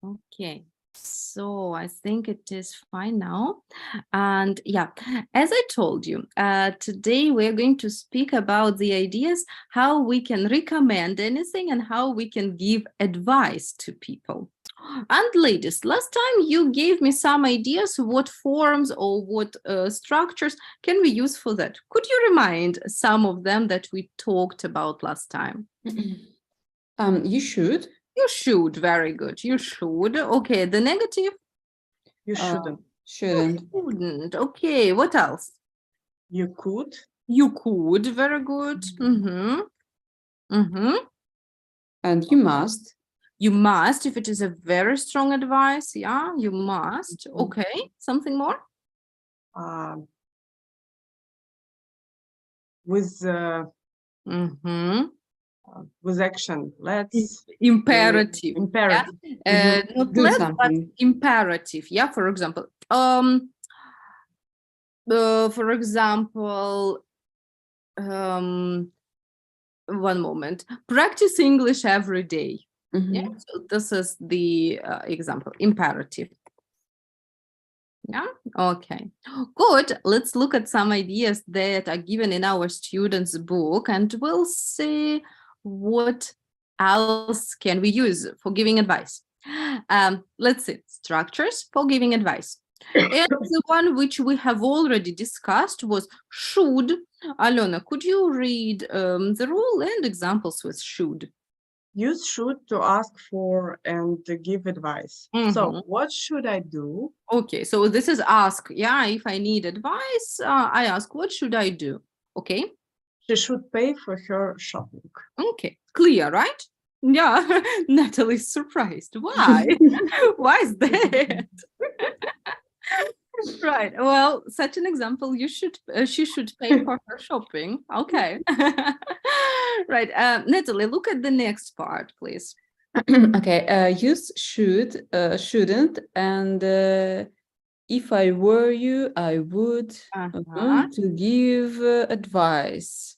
Okay, so I think it is fine now. And yeah, as I told you, today we're going to speak about the ideas how we can recommend anything and how we can give advice to people. And ladies, last time you gave me some ideas what forms or what structures can we use for that. Could you remind some of them that we talked about last time? You should. You should. Very good. You should. Okay. The negative? You shouldn't. Shouldn't. You shouldn't. Okay. What else? You could. You could. Very good. Mm-hmm. Mm-hmm. And you must. You must, if it is a very strong advice. Yeah, you must. Okay. Something more? With Mm-hmm. with action. Let's Imperative. imperative. Yeah? Not Do let's, but something. imperative. Yeah. For example, one moment. Practice English every day. Yeah. So this is the example. Imperative. Yeah. Okay. Good. Let's look at some ideas that are given in our students' book, and we'll see what else can we use for giving advice. Let's see. Structures for giving advice. And the one which we have already discussed was should. Alona, could you read the rule and examples with should? Use should to ask for and to give advice. So what should I do? Okay, so this is ask. Yeah, if I need advice, I ask, what should I do? Okay. She should pay for her shopping. Okay, clear, right? Yeah, Natalie's surprised. Why? Why is that? Right. Well, such an example, she should pay for her shopping. Okay. Right. Natalie, look at the next part, please. Okay. Use should, shouldn't, and if I were you, I would to give advice.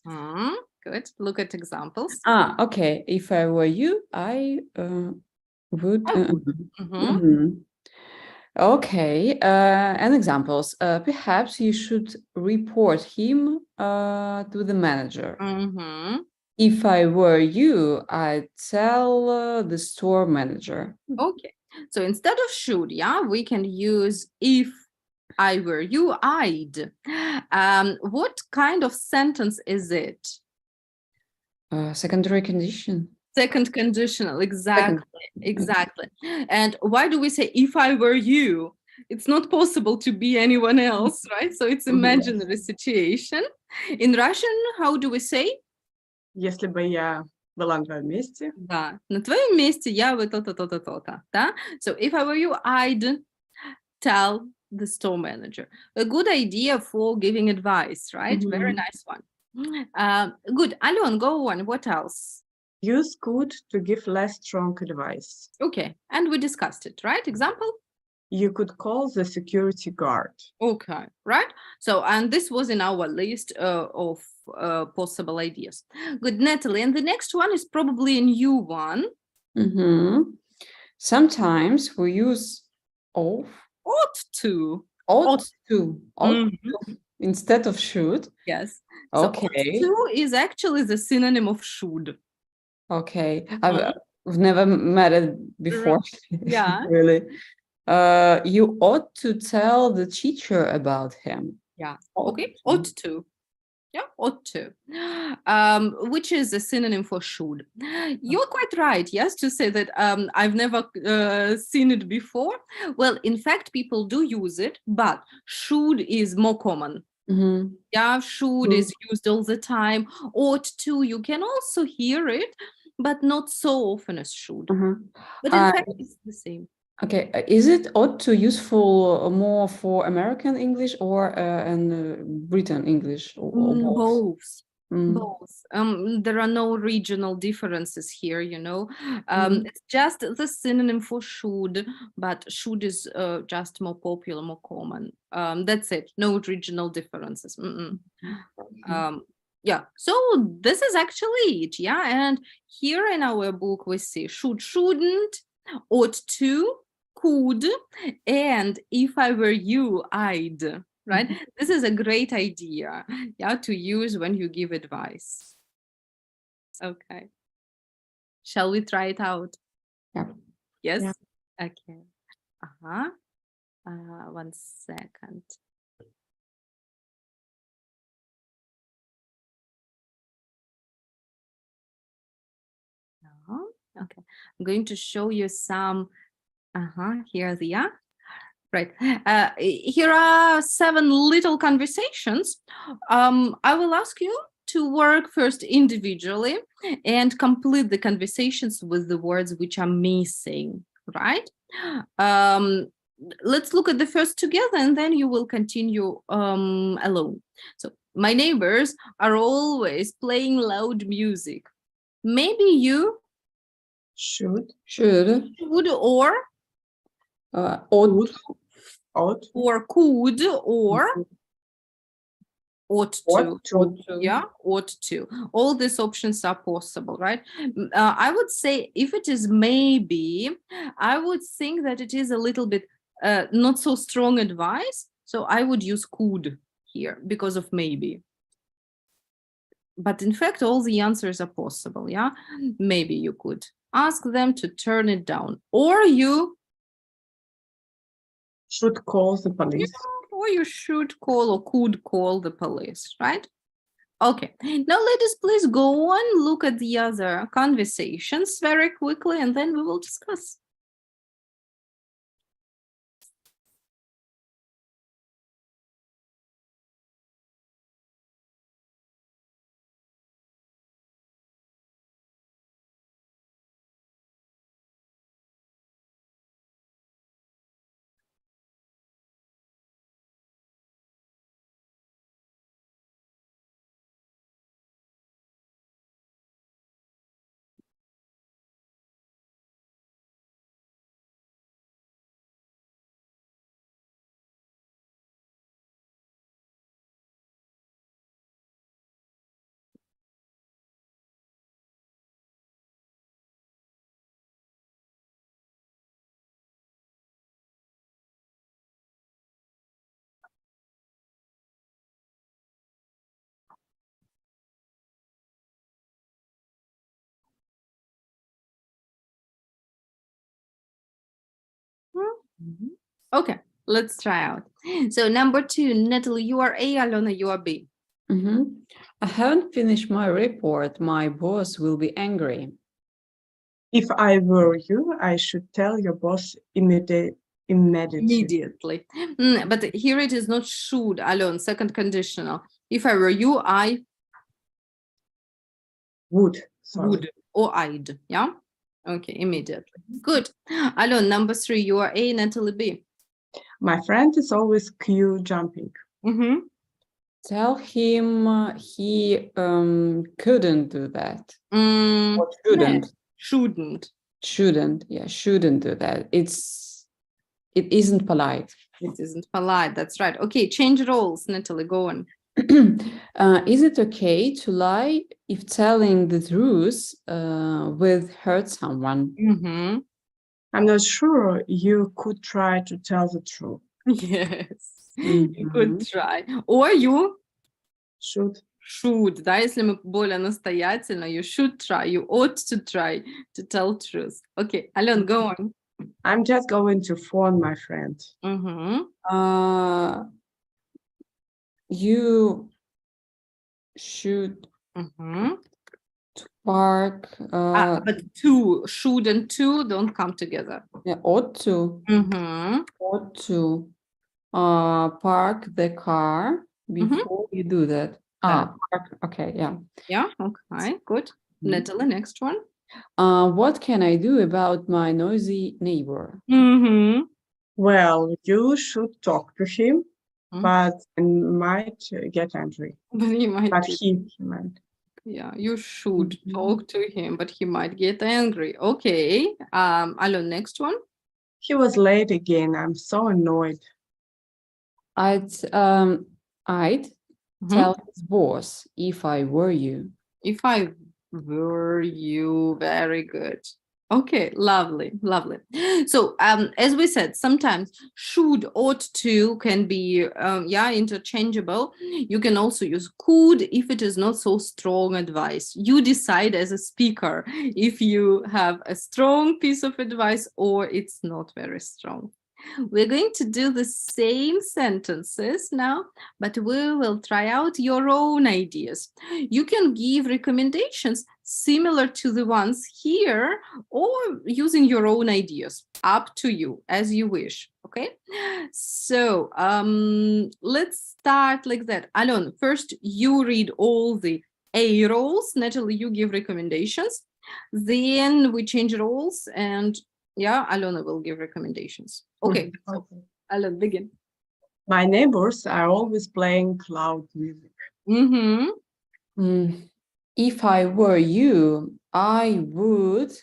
Good. Look at examples. Okay. If I were you, I would. Okay, and examples. Perhaps you should report him to the manager. If I were you, I'd tell the store manager. Okay, so instead of should, yeah, we can use if I were you, I'd. What kind of sentence is it? Secondary condition. Second conditional, exactly. And why do we say if I were you? It's not possible to be anyone else, right? So it's imaginary situation. In Russian, how do we say? Если бы я была на твоем месте. Да, на твоем месте я бы то-то, то-то, то-то, да? So if I were you, I'd tell the store manager. A good idea for giving advice, right? Very nice one. Good. Alon, go on. What else? Use could to give less strong advice. Okay, and we discussed it, right? Example? You could call the security guard. Okay, right? So, and this was in our list of possible ideas. Good, Natalie. And the next one is probably a new one. Sometimes we use ought to. Instead of should. Yes. Okay. So ought to is actually the synonym of should. Okay. I've never met it before. Yeah. Really. You ought to tell the teacher about him. Yeah. Okay. Ought to. Yeah, ought to, which is a synonym for should. You're quite right, yes, to say that I've never seen it before. Well, in fact, people do use it, but should is more common. Yeah, should is used all the time. Ought to, you can also hear it, but not so often as should. But in fact, it's the same. Okay, is it ought to useful more for American English or in Britain English? Or both. Both. There are no regional differences here, you know. It's just the synonym for should, but should is just more popular, more common. That's it. No regional differences. Yeah, so this is actually it. Yeah, and here in our book we see should, shouldn't, ought to, could, and if I were you, I'd, right? This is a great idea, yeah, to use when you give advice. Okay. Shall we try it out? Yeah. Yes? Yeah. Okay. Uh-huh. 1 second. No. Okay. I'm going to show you some. Here they are. Right. Here are 7 little conversations. I will ask you to work first individually and complete the conversations with the words which are missing, right? Let's look at the first together and then you will continue alone. So, my neighbors are always playing loud music. Maybe you Should. would or Ought. Ought. or could or ought to. Yeah, ought to. All these options are possible, right? I would say if it is maybe, I would think that it is a little bit not so strong advice. So I would use could here because of maybe. But in fact, all the answers are possible. Yeah, maybe you could ask them to turn it down, or you Should call the police. or you should call or could call the police, right? Okay, now ladies, please go on, look at the other conversations very quickly, and then we will discuss. Okay, let's try out. So number 2, Natalie, you are A, Alona, you are B. I haven't finished my report. My boss will be angry. If I were you, I should tell your boss immediately. But here it is not should, Alon, second conditional. If I were you, I Would. would or I'd, yeah? Okay, immediately. Good. Alon, number 3, you are A, Natalie B. My friend is always queue jumping. Tell him he couldn't do that. Or shouldn't. Shouldn't. Yeah, shouldn't do that. It isn't polite. It isn't polite, that's right. Okay, change roles, Natalie, go on. Is it okay to lie if telling the truth will hurt someone? I'm not sure. You could try to tell the truth. Yes, you could try. Or you Should. Да, если мы более настоятельно, you should try, you ought to try to tell truth. Okay, Alon, go on. I'm just going to phone my friend. You should park. But to, should and to don't come together. Yeah, ought to. Ought to park the car before you do that. Park. Okay, yeah. Yeah, okay, good. Natalie, next one. What can I do about my noisy neighbor? Well, you should talk to him, but might get angry. But he might. He might. Yeah, you should talk to him, but he might get angry. Okay. Alon, next one. He was late again. I'm so annoyed. I'd tell his boss if I were you. If I were you, very good. Okay, lovely, lovely. So, as we said, sometimes should, ought to can be, interchangeable. You can also use could if it is not so strong advice. You decide as a speaker if you have a strong piece of advice or it's not very strong. We're going to do the same sentences now, but we will try out your own ideas. You can give recommendations similar to the ones here or using your own ideas. Up to you, as you wish. Okay, so let's start like that. Alon, first you read all the A roles. Natalie, you give recommendations. Then we change roles and Alona will give recommendations. Okay, so Alon, begin. My neighbors are always playing loud music. If I were you, I would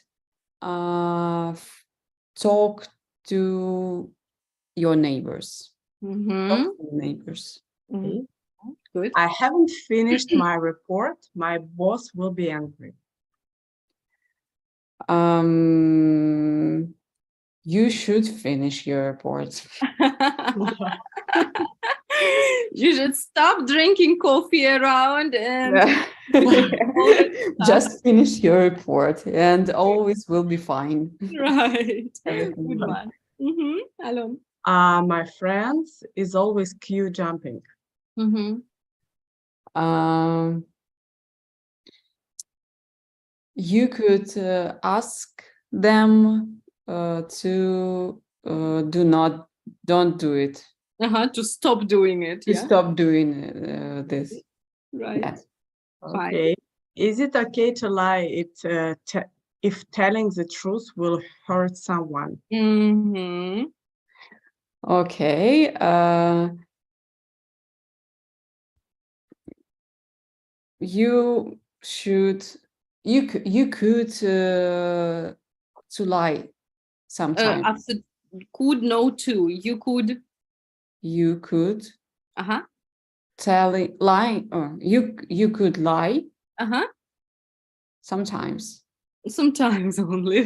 talk to your neighbors. Talk to neighbors. Good. I haven't finished my report. My boss will be angry. You should finish your report. You should stop drinking coffee around and just finish your report and always will be fine. Right. Good one. Alon. My friends is always queue jumping. You could ask them to don't do it. To stop doing it. To stop doing this. Right. Yes. Okay. Is it okay to lie if telling the truth will hurt someone? Okay. You could to lie sometimes. After could, no to. You could lie, or you could lie sometimes only.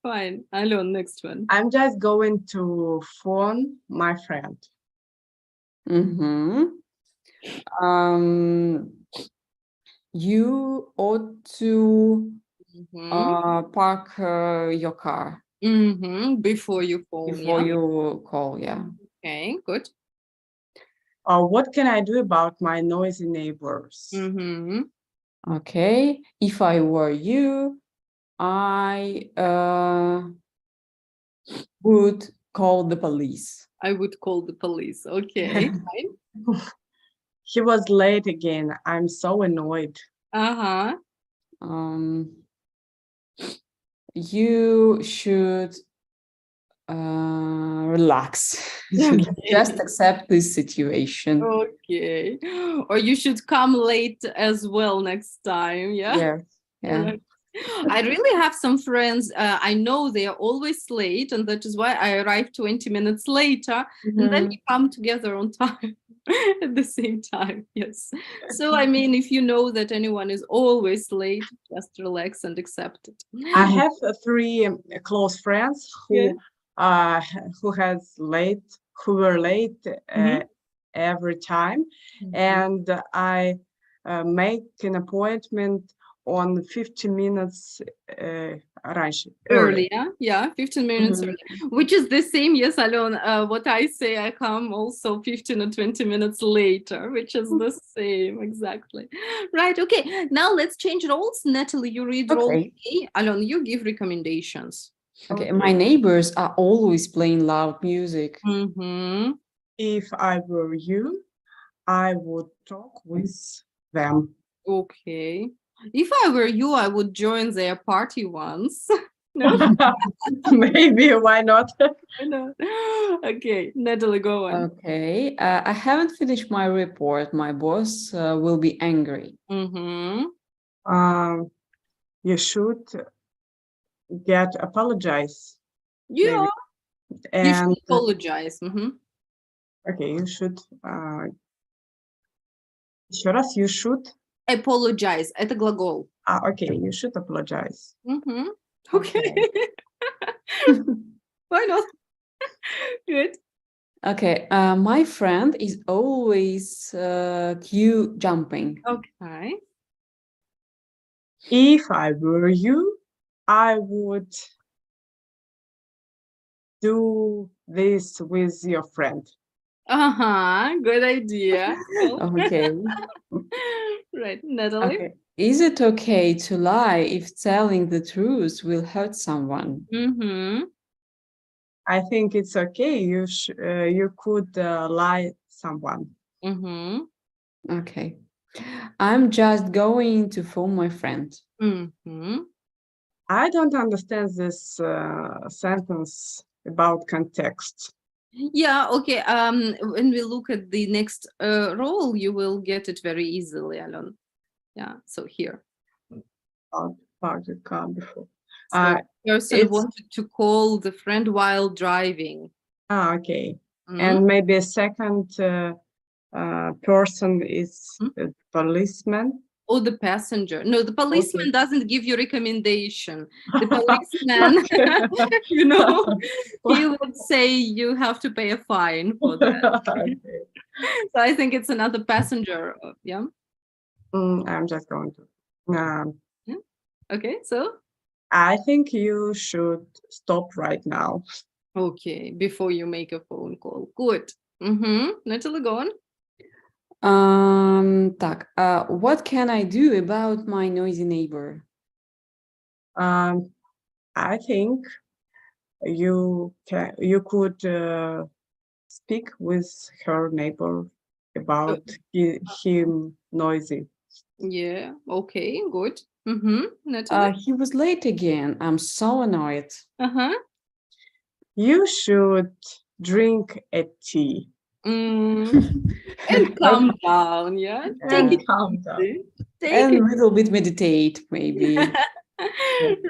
Fine. Alon, next one. I'm just going to phone my friend. You ought to park your car before you phone. You call. Yeah. Okay, good. What can I do about my noisy neighbors? Okay, if I were you, I would call the police. I would call the police. Okay, fine. He was late again. I'm so annoyed. You should relax. Just accept this situation. Okay. Or you should come late as well next time. Yeah. Right. I really have some friends. I know they are always late, and that is why I arrive 20 minutes later, and then we come together on time at the same time. Yes. So, I mean, if you know that anyone is always late, just relax and accept it. I have 3 close friends who were late every time, and I make an appointment on 15 minutes earlier. Yeah, 15 minutes earlier, which is the same. Yes, Alon, what I say, I come also 15 or 20 minutes later, which is the same, exactly. Right, okay, now let's change roles. Natalie, you read role A. Alon, you give recommendations. Okay, my neighbors are always playing loud music. If I were you, I would talk with them. Okay. If I were you, I would join their party once. No? Maybe, why not? No. Okay, Natalie, go on. Okay, I haven't finished my report. My boss will be angry. You should apologize. Yeah. And you should apologize. Okay, you should. Еще раз, you should. Apologize. Это глагол. Okay, you should apologize. Okay. Why not? Good. Okay, my friend is always queue jumping. Okay. If I were you, I would do this with your friend. Good idea. Okay. Right, Natalie. Okay. Is it okay to lie if telling the truth will hurt someone? I think it's okay. You could lie someone. Okay. I'm just going to phone my friend. I don't understand this sentence about context. Yeah, okay. When we look at the next role, you will get it very easily, Alon. Yeah, so here. Before. So person wanted to call the friend while driving. Okay. And maybe a second person is a policeman. Or the passenger. No, the policeman doesn't give you recommendation. The policeman, he would say you have to pay a fine for that. Okay. So I think it's another passenger. Yeah. I'm just going to. Okay, so? I think you should stop right now. Okay, before you make a phone call. Good. Natalie, go on. What can I do about my noisy neighbor? I think you could speak with her neighbor about him noisy. Yeah, okay, good. Natalie? He was late again. I'm so annoyed. You should drink a tea. And calm down, yeah? Take it calm down. And a little bit meditate, maybe.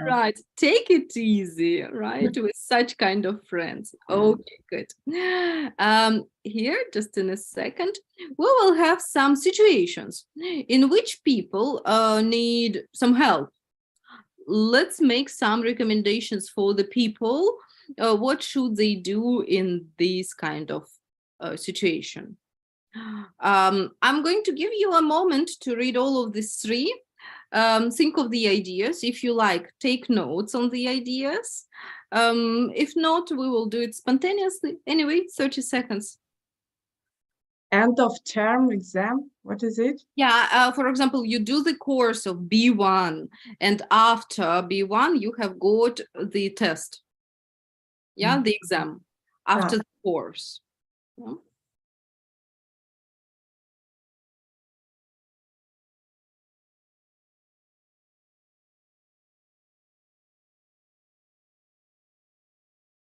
Right, take it easy, right, with such kind of friends. Okay, good. Here, just in a second, we will have some situations in which people need some help. Let's make some recommendations for the people. What should they do in this kind of situation? I'm going to give you a moment to read all of these three. Think of the ideas. If you like, take notes on the ideas. If not, we will do it spontaneously. Anyway, 30 seconds. End of term exam, what is it? Yeah, for example, you do the course of B1, and after B1, you have got the test. Yeah, the exam after the course. Yeah.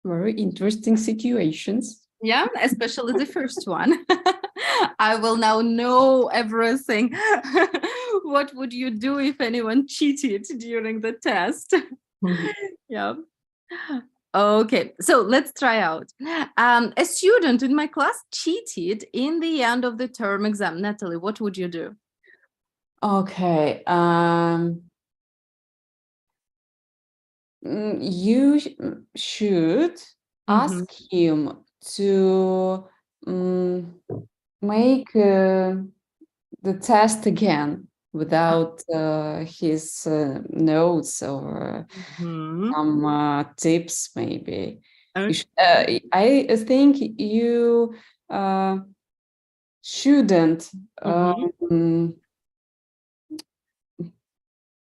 Very interesting situations. Yeah, especially the first one. I will now know everything. What would you do if anyone cheated during the test? Yeah. Okay, so let's try out. A student in my class cheated in the end of the term exam. Natalie, what would you do? Okay. You should ask him to make the test again without his notes or some tips, maybe. I think you shouldn't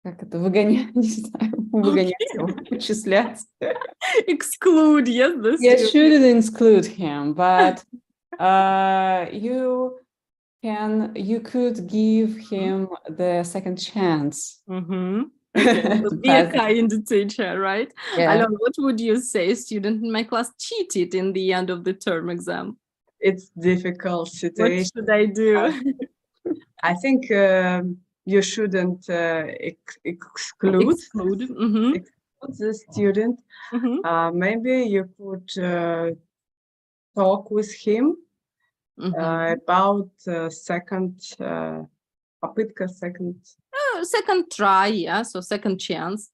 как это, выгонять, не знаю, выгонять его, вычислять. Exclude, yes, the You shouldn't exclude him, but you could give him the second chance. Okay, so be a kind teacher, right? Yeah. Alon, what would you say? A student in my class cheated in the end of the term exam. It's difficult situation. What should I do? I think you shouldn't exclude the student. Maybe you could talk with him about second попытка, second. second try, yeah, so second chance.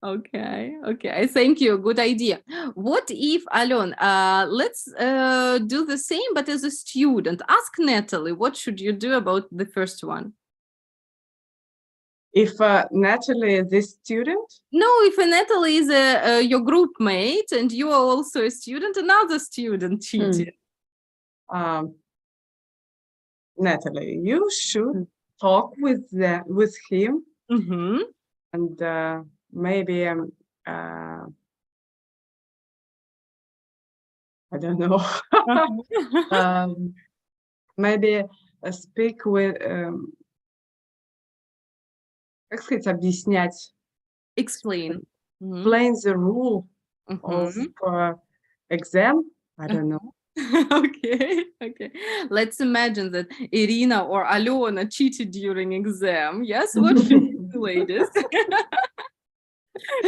Okay, thank you. Good idea. What if, Alon, let's do the same, but as a student. Ask Natalie, what should you do about the first one? If Natalie is this student? No, if Natalie is your group mate and you are also a student, another student cheated. Natalie, you should talk with him, and maybe I don't know. Maybe speak with. Как сказать, объяснять? Explain. Explain the rule of exam. I don't know. Okay. Let's imagine that Irina or Alona cheated during exam. Yes, what should you do, ladies?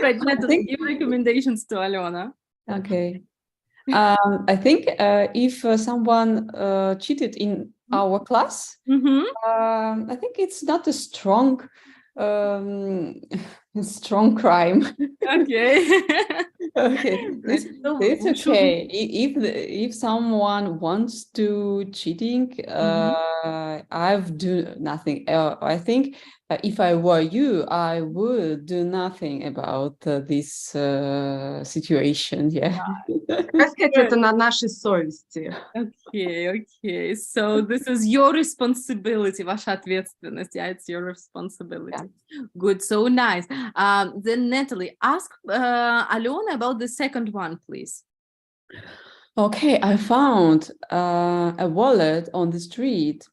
Right, Natalie, give recommendations to Alona. Okay. I think if someone cheated in our class, I think it's not a strong crime. Okay. Okay, it's okay. If someone wants to cheating, I've do nothing. I think if I were you, I would do nothing about this situation. Yeah. Как сказать, это на нашей совести. Okay. So this is your responsibility, ваша ответственность. Yeah, it's your responsibility. Yeah. Good, so nice. Then Natalie, ask Alona about the second one, please. Okay, I found a wallet on the street.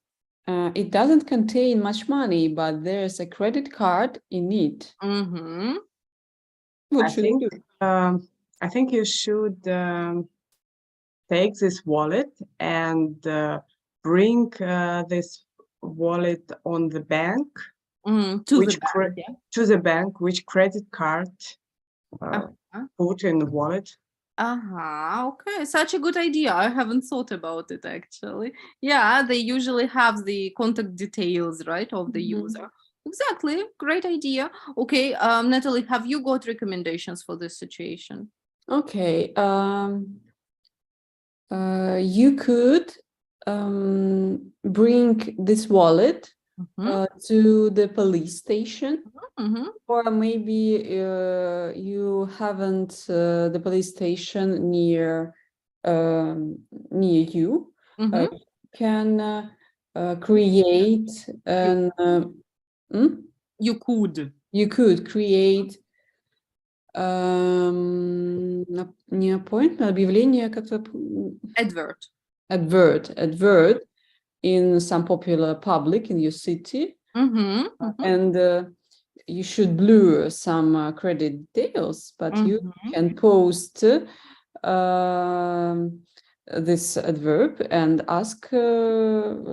It doesn't contain much money, but there's a credit card in it. What should I do? I think you should take this wallet and bring this wallet on the bank. To the bank, which credit card put in the wallet. Okay, such a good idea. I haven't thought about it actually. Yeah, they usually have the contact details, right, of the user. Exactly, great idea. Okay, Natalie, have you got recommendations for this situation? Okay, you could bring this wallet to the police station, or maybe you haven't the police station near you. You can create an you could create не appointment, объявление как-то advert in some popular public in your city, and you should blur some credit details, but you can post this adverb and ask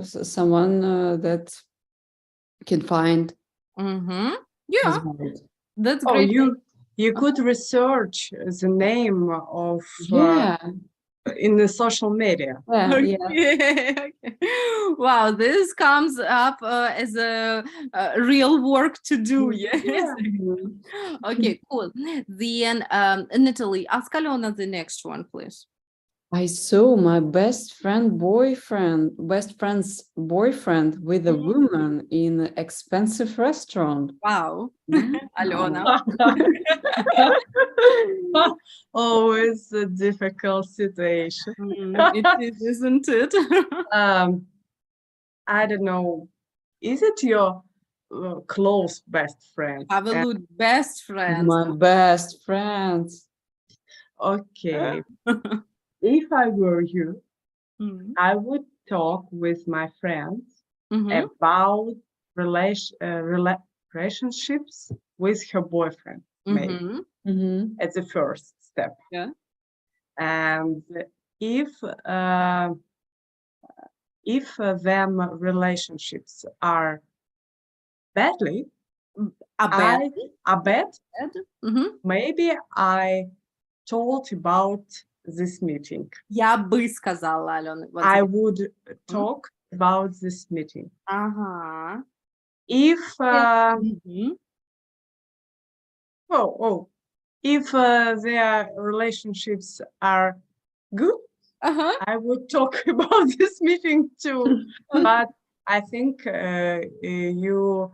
someone that can find. Yeah, that's great. You could research the name of in the social media. Okay. Wow, this comes up as a real work to do. Yes. Okay, cool. Then Natalie, ask Alona the next one, please. I saw my best friend's boyfriend with a woman in an expensive restaurant. Wow. Alona. Always a difficult situation. It is, isn't it? I don't know. Is it your close best friend? Absolute best friend. My best friends. Okay. If I were you, I would talk with my friends about relationships with her boyfriend, maybe. At the first step. Yeah. And if them relationships are badly, maybe I told about this meeting. Я бы сказала, Алена. I would talk about this meeting. If Mhm. if their relationships are good, I would talk about this meeting too. But I think you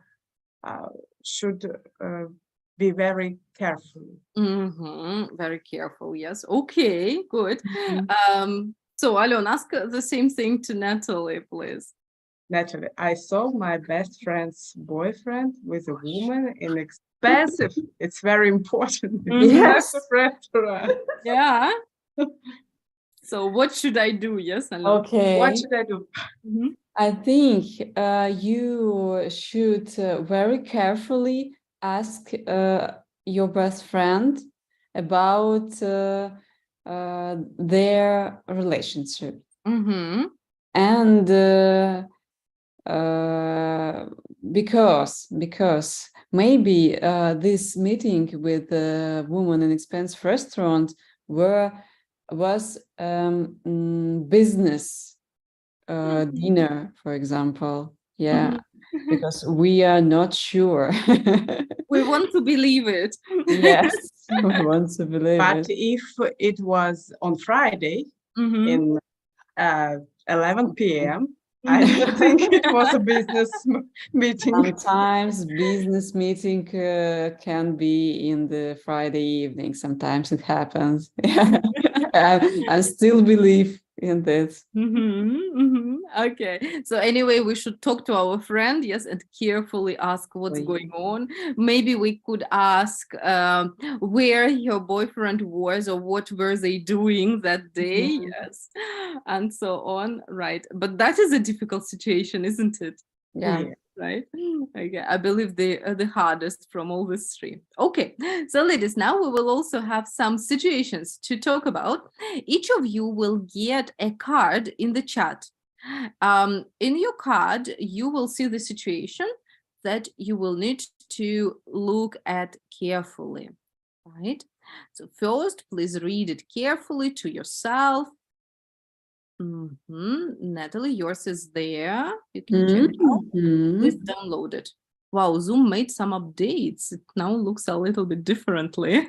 should be very careful. Very careful, yes. Okay, good. Mhm. So Alona, ask the same thing to Natalie, please. Natalie, I saw my best friend's boyfriend with a woman in expensive, it's very important, Yes. expensive restaurant. Yeah. So what should I do? Yes, Alona. Okay. What should I do? I think you should very carefully ask your best friend about their relationship. And because maybe this meeting with the woman in expensive restaurant was business dinner, for example. Yeah, because we are not sure. We want to believe it. Yes, we want to believe But it. if it was on Friday in 11 p.m., I don't think it was a business meeting. Sometimes business meeting can be in the Friday evening. Sometimes it happens. I still believe in this. Okay. So anyway, we should talk to our friend, yes, and carefully ask what's going on. Maybe we could ask where your boyfriend was or what were they doing that day, yes, and so on. Right. But that is a difficult situation, isn't it? Yeah. Right. Okay. I believe the hardest from all these three. Okay. So ladies, now we will also have some situations to talk about. Each of you will get a card in the chat. In your card, you will see the situation that you will need to look at carefully, right? So first, please read it carefully to yourself. Natalie, yours is there. You can check it out. Please download it. Wow, Zoom made some updates. It now looks a little bit differently.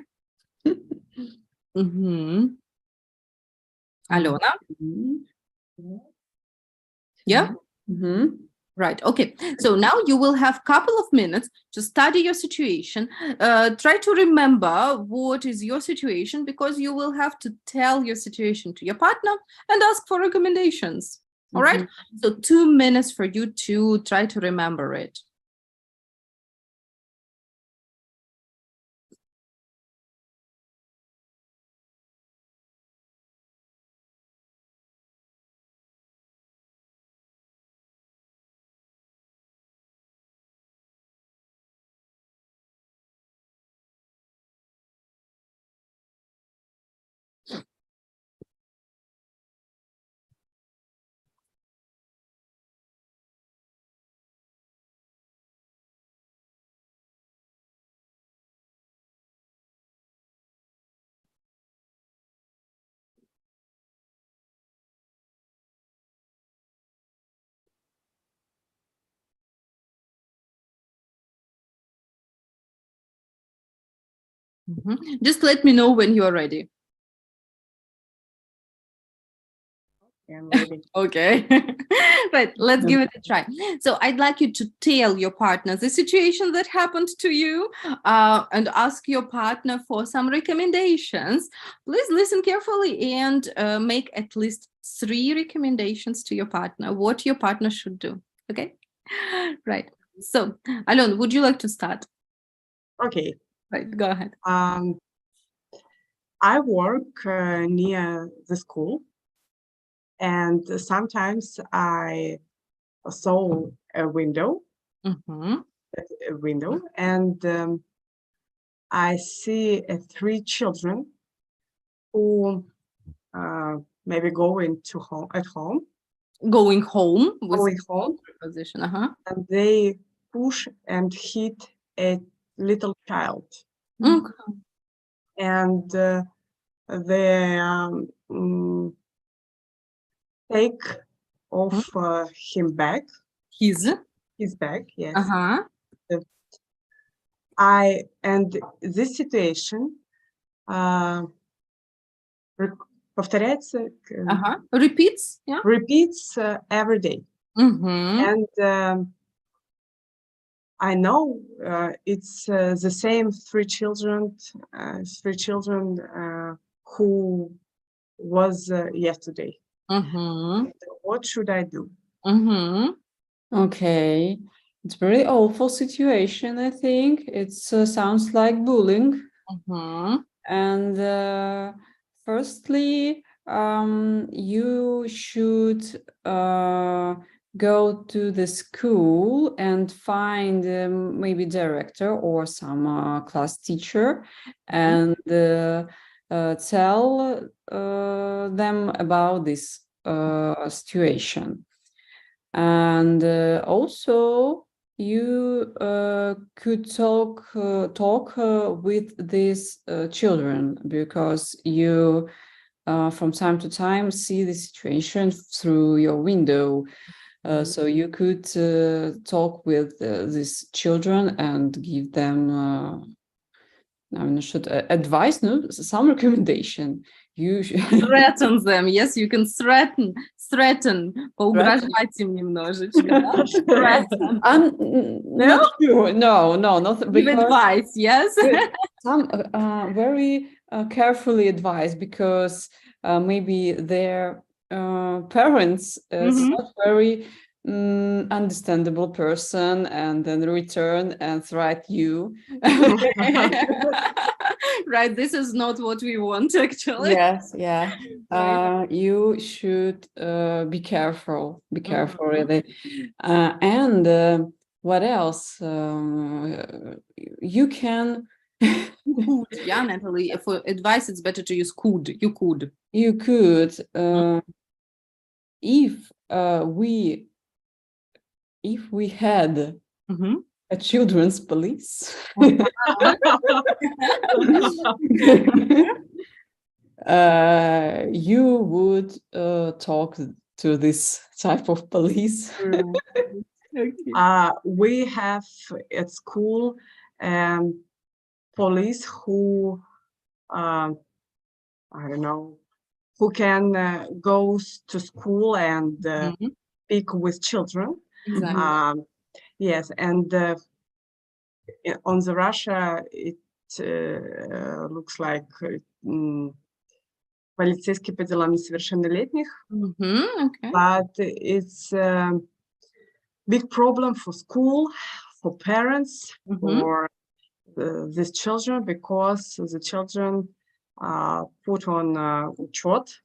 Alona? Yeah? Right. Okay. So now you will have a couple of minutes to study your situation. Try to remember what is your situation, because you will have to tell your situation to your partner and ask for recommendations. All right. So 2 minutes for you to try to remember it. Just let me know when you are ready. I'm ready. Okay. Right, let's give it a try. So I'd like you to tell your partner the situation that happened to you and ask your partner for some recommendations. Please listen carefully and make at least 3 recommendations to your partner, what your partner should do. Okay. Right. So Alon, would you like to start? Okay. Right, go ahead. I work near the school, and sometimes I saw a window, and I see 3 children who maybe going to home at home. Going home with Going home. Preposition. And they push and hit a little child. Okay. And they take off him back. His He's back, yes. Ага. And this situation повторяется, Ага. Repeats, yeah. repeats every day. And I know it's the same three children who was yesterday. What should I do? Okay, it's very awful situation, I think. It sounds like bullying. And firstly, you should go to the school and find maybe director or some class teacher and tell them about this situation. And also you could talk with these children, because you from time to time see the situation through your window. So you could talk with these children and give them advice, no, some recommendation. You threaten them. Yes, you can threaten. Поугрожать им немножечко. Threaten. Not sure. No, not Give advice. Yes. Some very carefully advise, because maybe their parents is not very understandable person, and then return and threat you. Right, this is not what we want, actually. Yes, yeah. You should be careful really. And what else? You can Could, yeah, Natalie, for advice it's better to use could. You could if we had a children's police. You would talk to this type of police. Okay. We have at school police who I don't know, who can go to school and speak with children. Exactly. Yes, and on the Russia, it looks like полицейский по делам несовершеннолетних, Okay. but it's a big problem for school, for parents, for these children, because the children put on учет.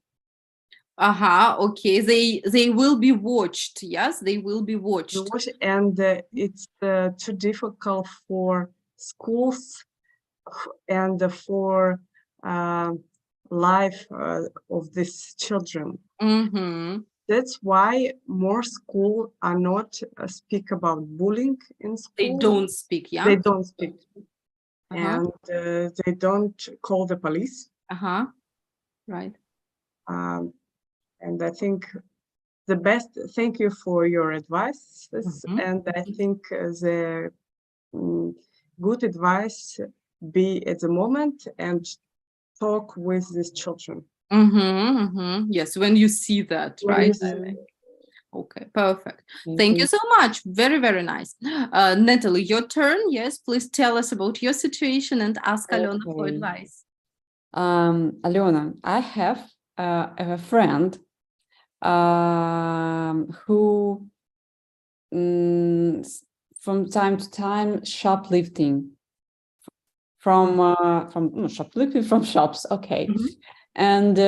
Okay. They will be watched. Yes, they will be watched. And it's too difficult for schools and for life of these children. That's why more schools are not speak about bullying in school. They don't speak, yeah? They don't speak. And they don't call the police. Right. And I think the best, thank you for your advice. And I think the good advice be at the moment and talk with these children. Yes, when you see that, right? Okay, perfect. Thank you so much. Very, very nice. Natalie, your turn. Yes, please tell us about your situation and ask Alena for advice. Alena, I have a friend who from time to time shoplifting from shops. Okay. And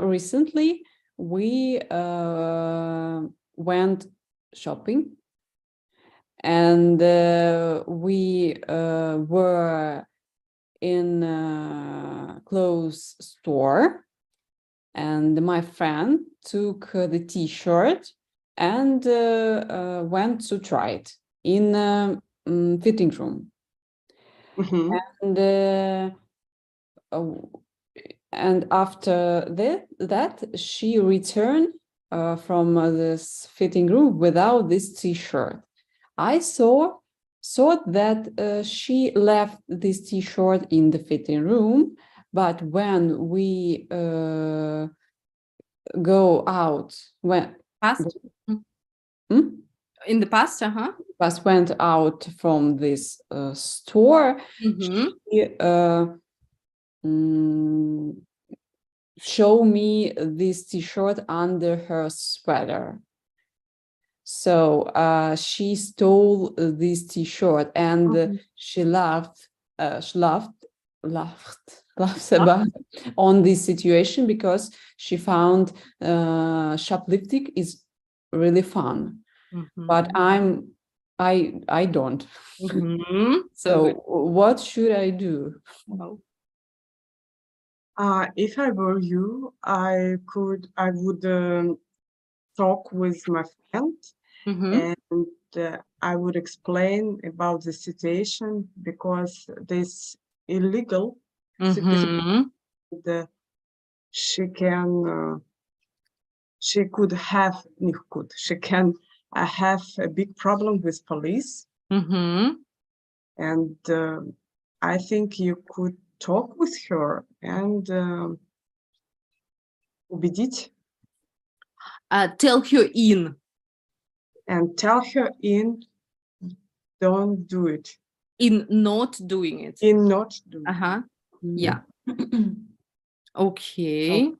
recently we went shopping, and we were in a clothes store, and my friend took the t-shirt and went to try it in a fitting room. And after that she returned from this fitting room without this t-shirt. I thought that she left this t-shirt in the fitting room, but when we go out, when Past? Hmm? In the past, Just went out from this store, Mm-hmm. she show me this t-shirt under her sweater. So she stole this t-shirt, and she laughed about on this situation because she found shoplifting is really fun. But I don't. So what should I do? If I were you, I would talk with my friend, and I would explain about the situation, because this illegal situation, she can have a big problem with police. And I think you could talk with her and убедить. Tell her in. And tell her in, don't do it. In not doing it. In not doing it. Yeah. Okay.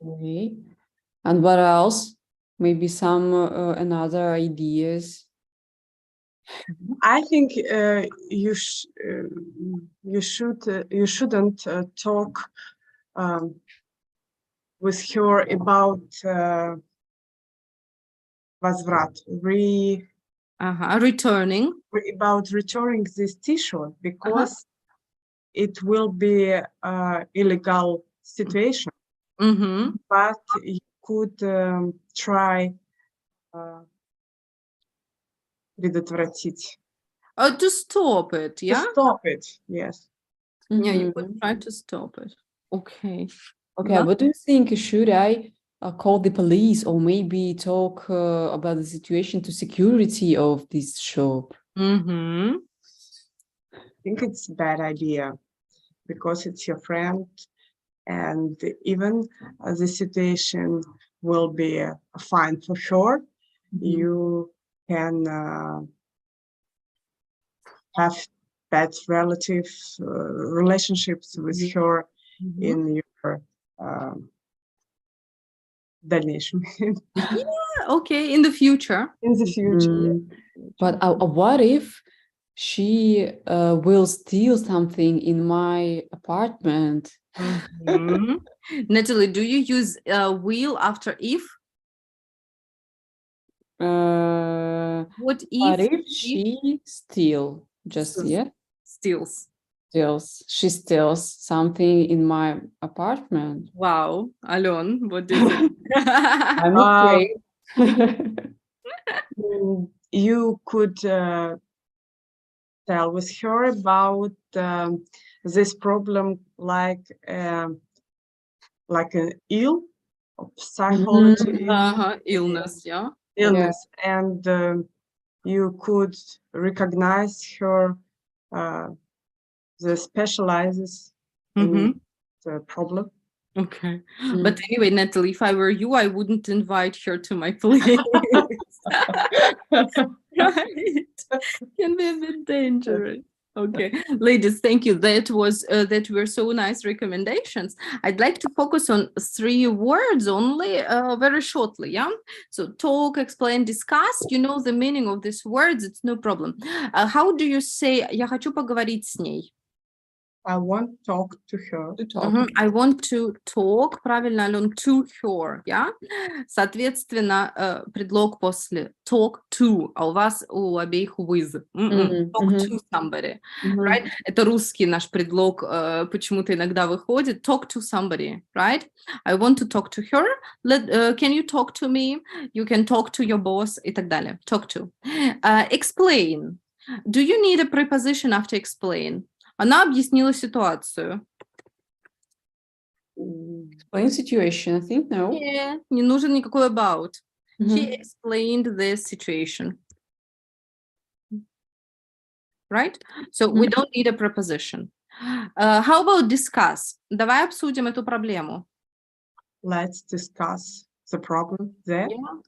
And what else? Maybe some another ideas. I think you shouldn't talk with her about возврат, returning. About returning this t-shirt, because it will be illegal situation. But you could try предотвратить. To stop it, yeah? To stop it, yes. Yeah, you could try to stop it. Okay. Okay, what do you think? Should I call the police, or maybe talk about the situation to security of this shop? I think it's a bad idea, because it's your friend, and even the situation will be fine for sure. You can have bad relationships with her in your дальнейшем. Yeah, okay, in the future. In the future. Yeah. But what if she will steal something in my apartment? Natalie, do you use will after if? What if she steals? Just steals. She steals something in my apartment. Wow, Alon, what do you think? I'm afraid. You could tell with her about this problem, like an psychology illness, yeah. Illness, and you could recognize her the specializes in the problem. Okay. But anyway, Natalie, if I were you, I wouldn't invite her to my place. Right? Can be a bit dangerous. Okay, ladies, thank you. That were so nice recommendations. I'd like to focus on 3 words only, very shortly. Yeah. So talk, explain, discuss. You know the meaning of these words. It's no problem. How do you say "Я хочу поговорить с ней"? I want to talk to her. I want to talk, правильно, Ален, to her, yeah? Соответственно, предлог после talk to, а у вас у обеих with. Talk to somebody, right? Это русский наш предлог, почему-то иногда выходит. Talk to somebody, right? I want to talk to her. Can you talk to me? You can talk to your boss и так далее. Talk to. Explain. Do you need a preposition after explain? Она объяснила ситуацию. Explain situation, I think, no. Yeah, не нужен никакой about. She explained the situation. right? So we don't need a preposition. How about discuss? Давай обсудим эту проблему. Let's discuss the problem there. Yeah.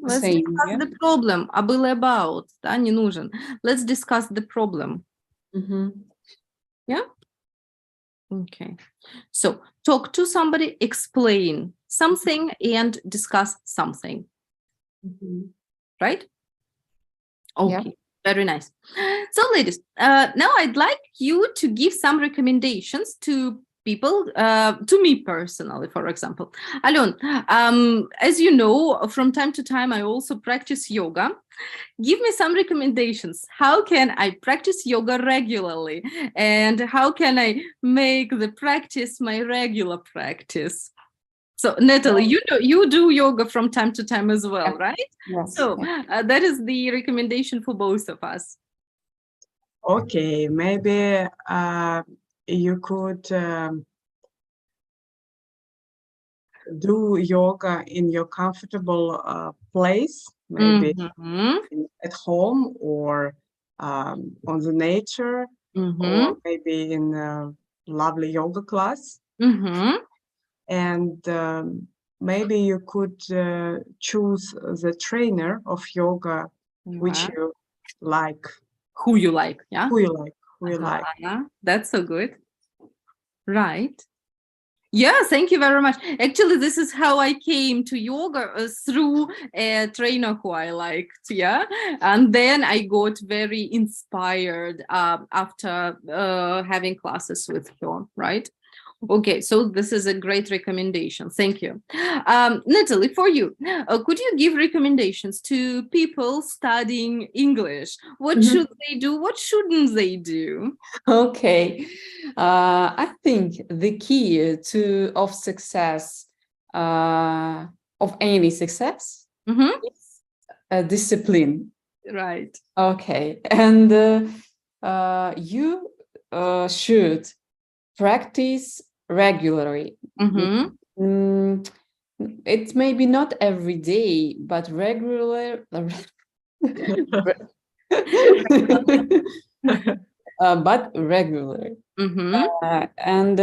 Let's Same, discuss yeah. the problem. А было about, да, не нужен. Let's discuss the problem. Yeah? Okay. So talk to somebody, explain something, and discuss something. Right? Okay. Yeah. Very nice. So, ladies, now I'd like you to give some recommendations to people, to me personally, for example. Alon, as you know, from time to time, I also practice yoga. Give me some recommendations. How can I practice yoga regularly? And how can I make the practice my regular practice? So, Natalie, you do yoga from time to time as well, right? Yes. So that is the recommendation for both of us. Okay, maybe you could do yoga in your comfortable place, maybe at home or on the nature, or maybe in a lovely yoga class. And maybe you could choose the trainer of yoga, which you like. Who you like, yeah? Who you like. That's so good. Right. Yeah, thank you very much. Actually, this is how I came to yoga, through a trainer who I liked, yeah? And then I got very inspired after having classes with her, right? Okay, so this is a great recommendation. Thank you. Natalie, for you, could you give recommendations to people studying English? What should they do? What shouldn't they do? Okay. I think the key of success, of any success, is discipline. Right. Okay. And you should practice regularly. It's maybe not every day, but regular. But regularly. And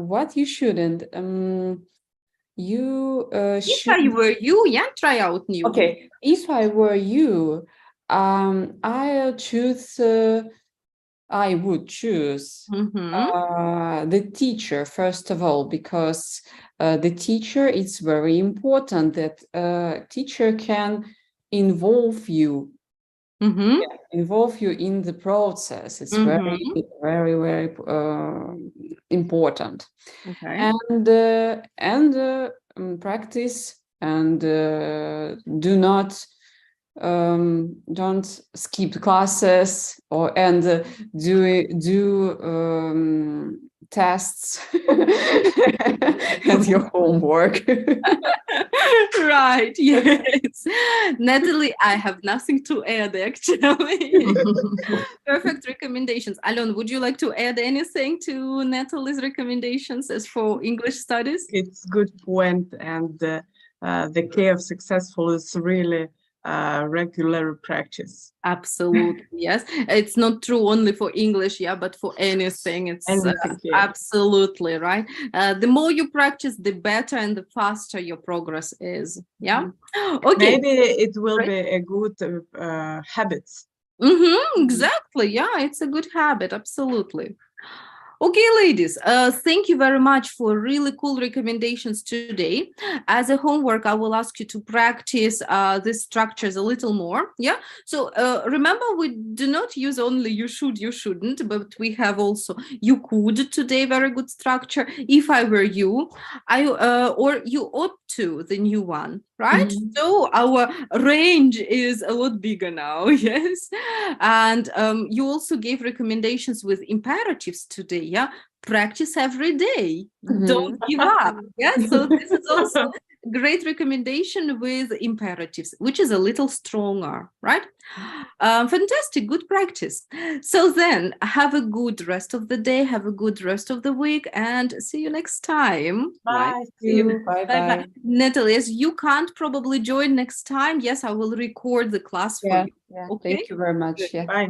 what you shouldn't, you If I were you, yeah, try out new. Okay, if I were you, I would choose the teacher, first of all, because the teacher is very important. That teacher can involve you. Involve you in the process. It's very, very, very important. Okay. And practice and don't skip classes and do tests and your homework. Right, yes. Natalie, I have nothing to add, actually. Perfect recommendations. Alon, would you like to add anything to Natalie's recommendations as for English studies? It's good point, and the key of successful is really regular practice. Absolutely, yes. It's not true only for English, yeah, but for anything. It's absolutely right. The more you practice, the better and the faster your progress is. Yeah. Okay. Maybe it will be a good habit. Exactly. Yeah, it's a good habit. Absolutely. Okay, ladies, thank you very much for really cool recommendations today. As a homework, I will ask you to practice these structures a little more. Yeah. So remember, we do not use only you should, you shouldn't, but we have also you could today, very good structure. If I were you, or you ought to, the new one, right? So our range is a lot bigger now. Yes. And you also gave recommendations with imperatives today. Yeah, practice every day. Don't give up. Yeah, so this is also a great recommendation with imperatives, which is a little stronger, right? Fantastic, good practice. So then have a good rest of the day, have a good rest of the week, and see you next time. Bye. Bye. Natalie, as you can't probably join next time, yes, I will record the class for you. Yeah. Okay. Thank you very much. Yeah. Bye.